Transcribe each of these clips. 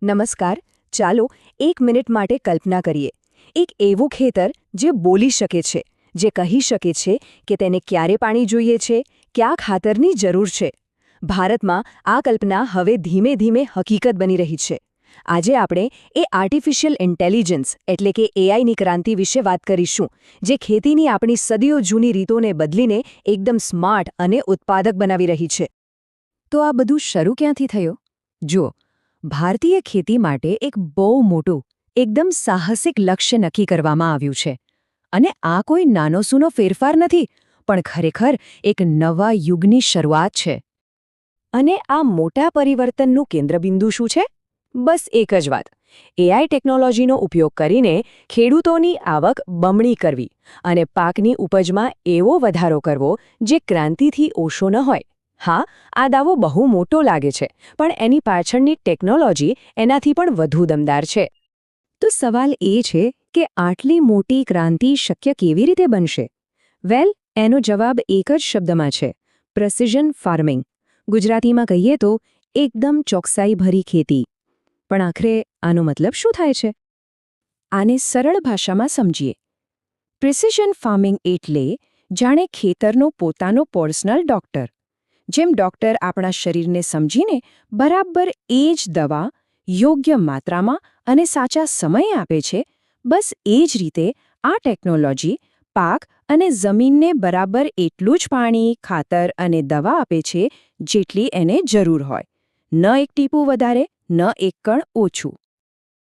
નમસ્કાર. ચાલો એક મિનિટ માટે કલ્પના કરીએ. એક એવું ખેતર જે બોલી શકે છે, જે કહી શકે છે કે તેને ક્યારે પાણી જોઈએ છે, કયા ખાતરની જરૂર છે. ભારતમાં આ કલ્પના હવે ધીમે ધીમે હકીકત બની રહી છે. આજે આપણે એ આર્ટિફિશિયલ ઇન્ટેલિજન્સ એટલે કે એઆઈની ક્રાંતિ વિશે વાત કરીશું, જે ખેતીની આપણી સદીઓ જૂની રીતોને બદલીને એકદમ સ્માર્ટ અને ઉત્પાદક બનાવી રહી છે. તો આ બધું શરૂ ક્યાંથી થયું? જુઓ, ભારતીય ખેતી માટે એક બહુ મોટું, એકદમ સાહસિક લક્ષ્ય નક્કી કરવામાં આવ્યું છે. અને આ કોઈ નાનો સૂનો ફેરફાર નથી, પણ ખરેખર એક નવા યુગની શરૂઆત છે. અને આ મોટા પરિવર્તનનું કેન્દ્રબિંદુ શું છે? બસ એક જ વાત: એઆઈ ટેકનોલોજીનો ઉપયોગ કરીને ખેડૂતોની આવક બમણી કરવી અને પાકની ઉપજમાં એવો વધારો કરવો જે ક્રાંતિથી ઓછો ન હોય. હા, આ દાવો બહુ મોટો લાગે છે, પણ એની પાછળની ટેકનોલોજી એનાથી પણ વધુ દમદાર છે. તો સવાલ એ છે કે આટલી મોટી ક્રાંતિ શક્ય કેવી રીતે બનશે? વેલ, એનો જવાબ એક જ શબ્દમાં છે: પ્રેસિઝન ફાર્મિંગ. ગુજરાતીમાં કહીએ તો એકદમ ચોકસાઈભરી ખેતી. પણ આખરે આનો મતલબ શું થાય છે? આને સરળ ભાષામાં સમજીએ. પ્રિસિઝન ફાર્મિંગ એટલે જાણે ખેતરનો પોતાનો પર્સનલ ડોક્ટર. જેમ ડોક્ટર આપણા શરીરને સમજીને બરાબર એ જ દવા યોગ્ય માત્રામાં અને સાચા સમયે આપે છે, બસ એ જ રીતે આ ટેકનોલોજી પાક અને જમીનને બરાબર એટલું જ પાણી, ખાતર અને દવા આપે છે જેટલી એને જરૂર હોય. ન એક ટીપું વધારે, ન એક કણ ઓછું.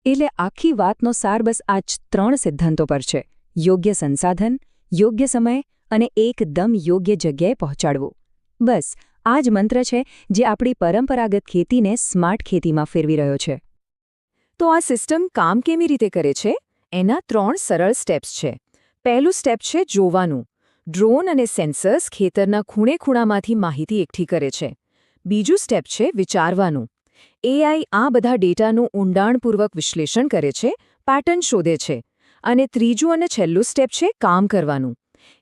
એટલે આખી વાતનો સાર બસ આ જ 3 સિદ્ધાંતો પર છે: યોગ્ય સંસાધન, યોગ્ય સમય અને એકદમ યોગ્ય જગ્યાએ પહોંચાડવું. બસ આ જ મંત્ર છે જે આપણી પરંપરાગત ખેતીને સ્માર્ટ ખેતીમાં ફેરવી રહ્યો છે. તો આ સિસ્ટમ કામ કેવી રીતે કરે છે? એના 3 સરળ સ્ટેપ્સ છે. પહેલું સ્ટેપ છે જોવાનું. ડ્રોન અને સેન્સર્સ ખેતરના ખૂણે-ખૂણામાંથી માહિતી એકઠી કરે છે. બીજું સ્ટેપ છે વિચારવાનું. એઆઈ આ બધા ડેટાનું ઊંડાણપૂર્વક વિશ્લેષણ કરે છે, પેટર્ન શોધે છે. અને ત્રીજું અને છેલ્લું સ્ટેપ છે કામ કરવાનું.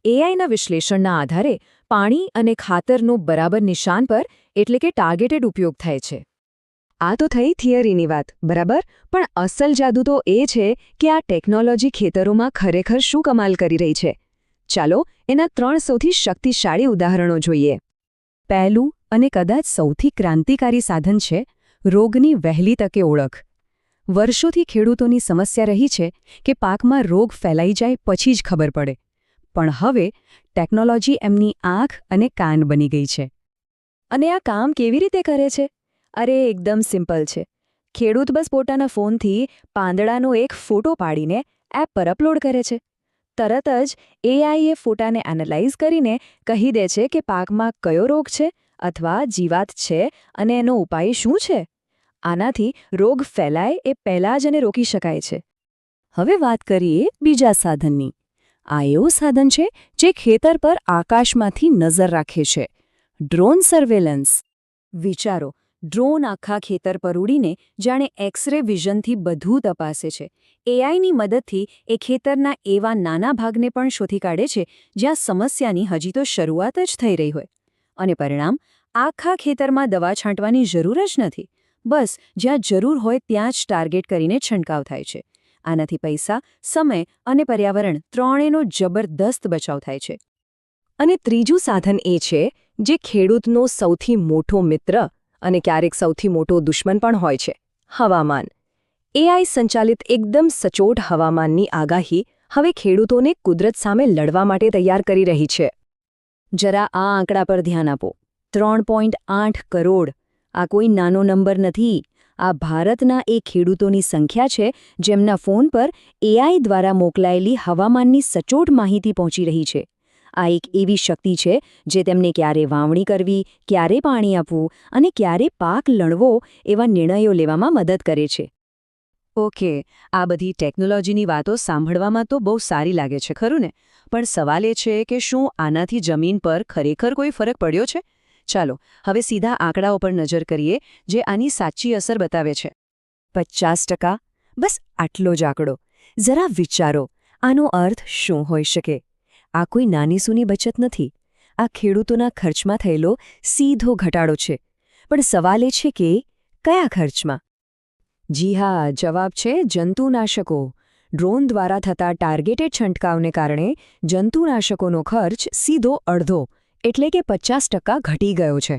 એઆઈના વિશ્લેષણના આધારે પાણી અને ખાતરનો બરાબર નિશાન પર એટલે કે ટાર્ગેટેડ ઉપયોગ થાય છે. આ તો થઈ થિયરીની વાત, બરાબર? પણ અસલ જાદુ તો એ છે કે આ ટેકનોલોજી ખેતરોમાં ખરેખર શું કમાલ કરી રહી છે. ચાલો એના 3 સૌથી શક્તિશાળી ઉદાહરણો જોઈએ. પહેલું અને કદાચ સૌથી ક્રાંતિકારી સાધન છે રોગની વહેલી તકે ઓળખ. વર્ષોથી ખેડૂતોની સમસ્યા રહી છે કે પાકમાં રોગ ફેલાઈ જાય પછી જ ખબર પડે. પણ હવે ટેકનોલોજી એમની આંખ અને કાન બની ગઈ છે. અને આ કામ કેવી રીતે કરે છે? અરે એકદમ સિમ્પલ છે. ખેડૂત બસ પોતાના ફોનથી પાંદડાનો એક ફોટો પાડીને એપ પર અપલોડ કરે છે. તરત જ એઆઈ એ ફોટાને એનાલાઇઝ કરીને કહી દે છે કે પાકમાં કયો રોગ છે અથવા જીવાત છે અને એનો ઉપાય શું છે. આનાથી રોગ ફેલાય એ પહેલાં જ એને રોકી શકાય છે. હવે વાત કરીએ બીજા સાધનની. આ એવું સાધન છે જે ખેતર પર આકાશમાંથી નજર રાખે છે: ડ્રોન સર્વેલન્સ. વિચારો, ડ્રોન આખા ખેતર પર ઉડીને જાણે એક્સ-રે વિઝનથી બધું તપાસે છે. એઆઈની મદદથી એ ખેતરના એવા નાના ભાગને પણ શોધી કાઢે છે જ્યાં સમસ્યાની હજી તો શરૂઆત જ થઈ રહી હોય. અને પરિણામ? આખા ખેતરમાં દવા છાંટવાની જરૂર જ નથી. બસ જ્યાં જરૂર હોય ત્યાં જ ટાર્ગેટ કરીને છંટકાવ થાય છે. આનાથી પૈસા, સમય અને પર્યાવરણ ત્રણેયનો જબરદસ્ત બચાવ થાય છે. અને ત્રીજું સાધન એ છે જે ખેડૂતનો સૌથી મોટો મિત્ર અને ક્યારેક સૌથી મોટો દુશ્મન પણ હોય છે: હવામાન. એઆઈ સંચાલિત એકદમ સચોટ હવામાનની આગાહી હવે ખેડૂતોને કુદરત સામે લડવા માટે તૈયાર કરી રહી છે. જરા આ આંકડા પર ધ્યાન આપો. 3.8 કરોડ. આ કોઈ નાનો નંબર નથી. આ ભારતના એ ખેડૂતોની સંખ્યા છે જેમના ફોન પર એઆઈ દ્વારા મોકલાયેલી હવામાનની સચોટ માહિતી પહોંચી રહી છે. આ એક એવી શક્તિ છે જે તેમને ક્યારે વાવણી કરવી, ક્યારે પાણી આપવું અને ક્યારે પાક લણવો એવા નિર્ણયો લેવામાં મદદ કરે છે. ઓકે, આ બધી ટેકનોલોજીની વાતો સાંભળવામાં તો બહુ સારી લાગે છે, ખરું ને? પણ સવાલ એ છે કે શું આનાથી જમીન પર ખરેખર કોઈ ફરક પડ્યો છે? ચાલો હવે સીધા આંકડાઓ પર નજર કરીએ જે આની સાચી અસર બતાવે છે. 50%. બસ આટલો જ આંકડો. જરા વિચારો, આનો અર્થ શું હોઈ શકે? આ કોઈ નાની સૂની બચત નથી. આ ખેડૂતોના ખર્ચમાં થયેલો સીધો ઘટાડો છે. પણ સવાલ એ છે કે કયા ખર્ચમાં? જી હા, જવાબ છે જંતુનાશકો. ડ્રોન દ્વારા થતા ટાર્ગેટેડ છંટકાવને કારણે જંતુનાશકોનો ખર્ચ સીધો અડધો એટલે કે 50% ઘટી ગયો છે.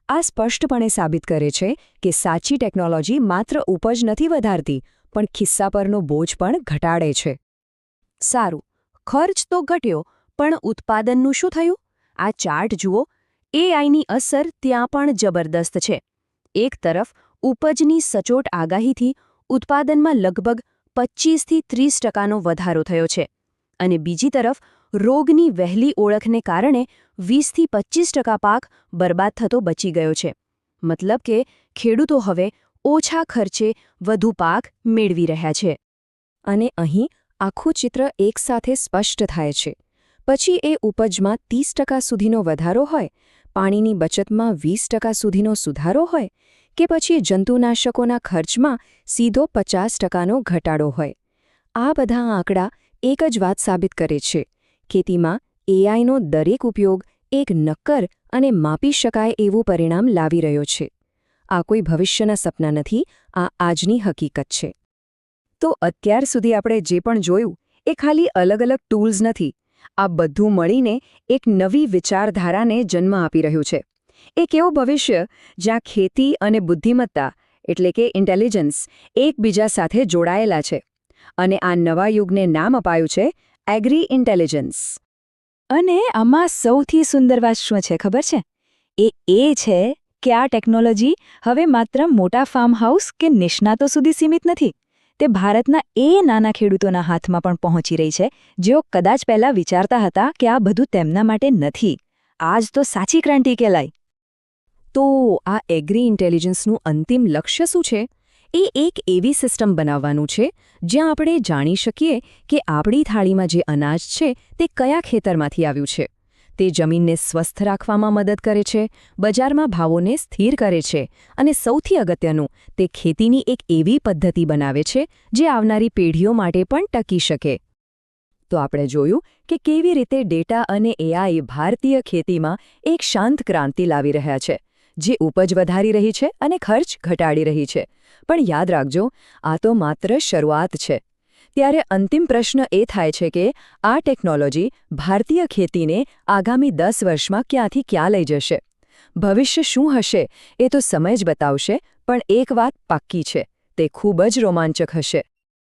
આ સ્પષ્ટપણે સાબિત કરે છે કે સાચી ટેકનોલોજી માત્ર ઉપજ નથી વધારતી, પણ ખિસ્સા પરનો બોજ પણ ઘટાડે છે. સારું, ખર્ચ તો ઘટ્યો, પણ ઉત્પાદનનું શું થયું? આ ચાર્ટ જુઓ. એઆઈની અસર ત્યાં પણ જબરદસ્ત છે. એક તરફ ઉપજની સચોટ આગાહીથી ઉત્પાદનમાં લગભગ 25થી 30%નો વધારો થયો છે, અને બીજી તરફ રોગની વહેલી ઓળખને કારણે 20થી 25% પાક બરબાદ થતો બચી ગયો છે. મતલબ કે ખેડૂતો હવે ઓછા ખર્ચે વધુ પાક મેળવી રહ્યા છે. અને અહીં આખું ચિત્ર એકસાથે સ્પષ્ટ થાય છે. પછી એ ઉપજમાં 30% સુધીનો વધારો હોય, પાણીની બચતમાં 20% સુધીનો સુધારો હોય, કે પછી જંતુનાશકોના ખર્ચમાં સીધો 50%નો ઘટાડો હોય. આ બધા આંકડા એક જ વાત સાબિત કરે છે: ખેતીમાં એઆઈનો દરેક ઉપયોગ એક નક્કર અને માપી શકાય એવું પરિણામ લાવી રહ્યો છે. આ કોઈ ભવિષ્યના સપના નથી, આ આજની હકીકત છે. તો અત્યાર સુધી આપણે જે પણ જોયું એ ખાલી અલગ-અલગ ટૂલ્સ નથી. આ બધું મળીને એક નવી વિચારધારાને જન્મ આપી રહ્યું છે. એક એવું ભવિષ્ય જ્યાં ખેતી અને બુદ્ધિમત્તા એટલે કે ઇન્ટેલિજન્સ એકબીજા સાથે જોડાયેલા છે. અને આ નવા યુગને નામ અપાયું છે એગ્રી ઇન્ટેલિજન્સ. અને આમાં સૌથી સુંદર વાત શું છે ખબર છે? એ છે કે આ ટેકનોલોજી હવે માત્ર મોટા ફાર્મ હાઉસ કે નિષ્ણાતો સુધી સીમિત નથી. તે ભારતના એ નાના ખેડૂતોના હાથમાં પણ પહોંચી રહી છે, જેઓ કદાચ પહેલાં વિચારતા હતા કે આ બધું તેમના માટે નથી. આજ તો સાચી ક્રાંતિ કહેવાય. તો આ એગ્રી ઇન્ટેલિજન્સનું અંતિમ લક્ષ્ય શું છે? એ એક એવી સિસ્ટમ બનાવવાનું છે જ્યાં આપણે જાણી શકીએ કે આપણી થાળીમાં જે અનાજ છે તે કયા ખેતરમાંથી આવ્યું છે. તે જમીનને સ્વસ્થ રાખવામાં મદદ કરે છે, બજારમાં ભાવોને સ્થિર કરે છે, અને સૌથી અગત્યનું, તે ખેતીની એક એવી પદ્ધતિ બનાવે છે જે આવનારી પેઢીઓ માટે પણ ટકી શકે. તો આપણે જોયું કે કેવી રીતે ડેટા અને એઆઈ ભારતીય ખેતીમાં એક શાંત ક્રાંતિ લાવી રહ્યા છે, જે ઉપજ વધારી રહી છે અને ખર્ચ ઘટાડી રહી છે. પણ યાદ રાખજો, આ તો માત્ર શરૂઆત છે. ત્યારે અંતિમ પ્રશ્ન એ થાય છે કે આ ટેકનોલોજી ભારતીય ખેતીને આગામી 10 વર્ષમાં ક્યાંથી ક્યાં લઈ જશે? ભવિષ્ય શું હશે એ તો સમય જ બતાવશે, પણ એક વાત પાક્કી છે: તે ખૂબ જ રોમાંચક હશે.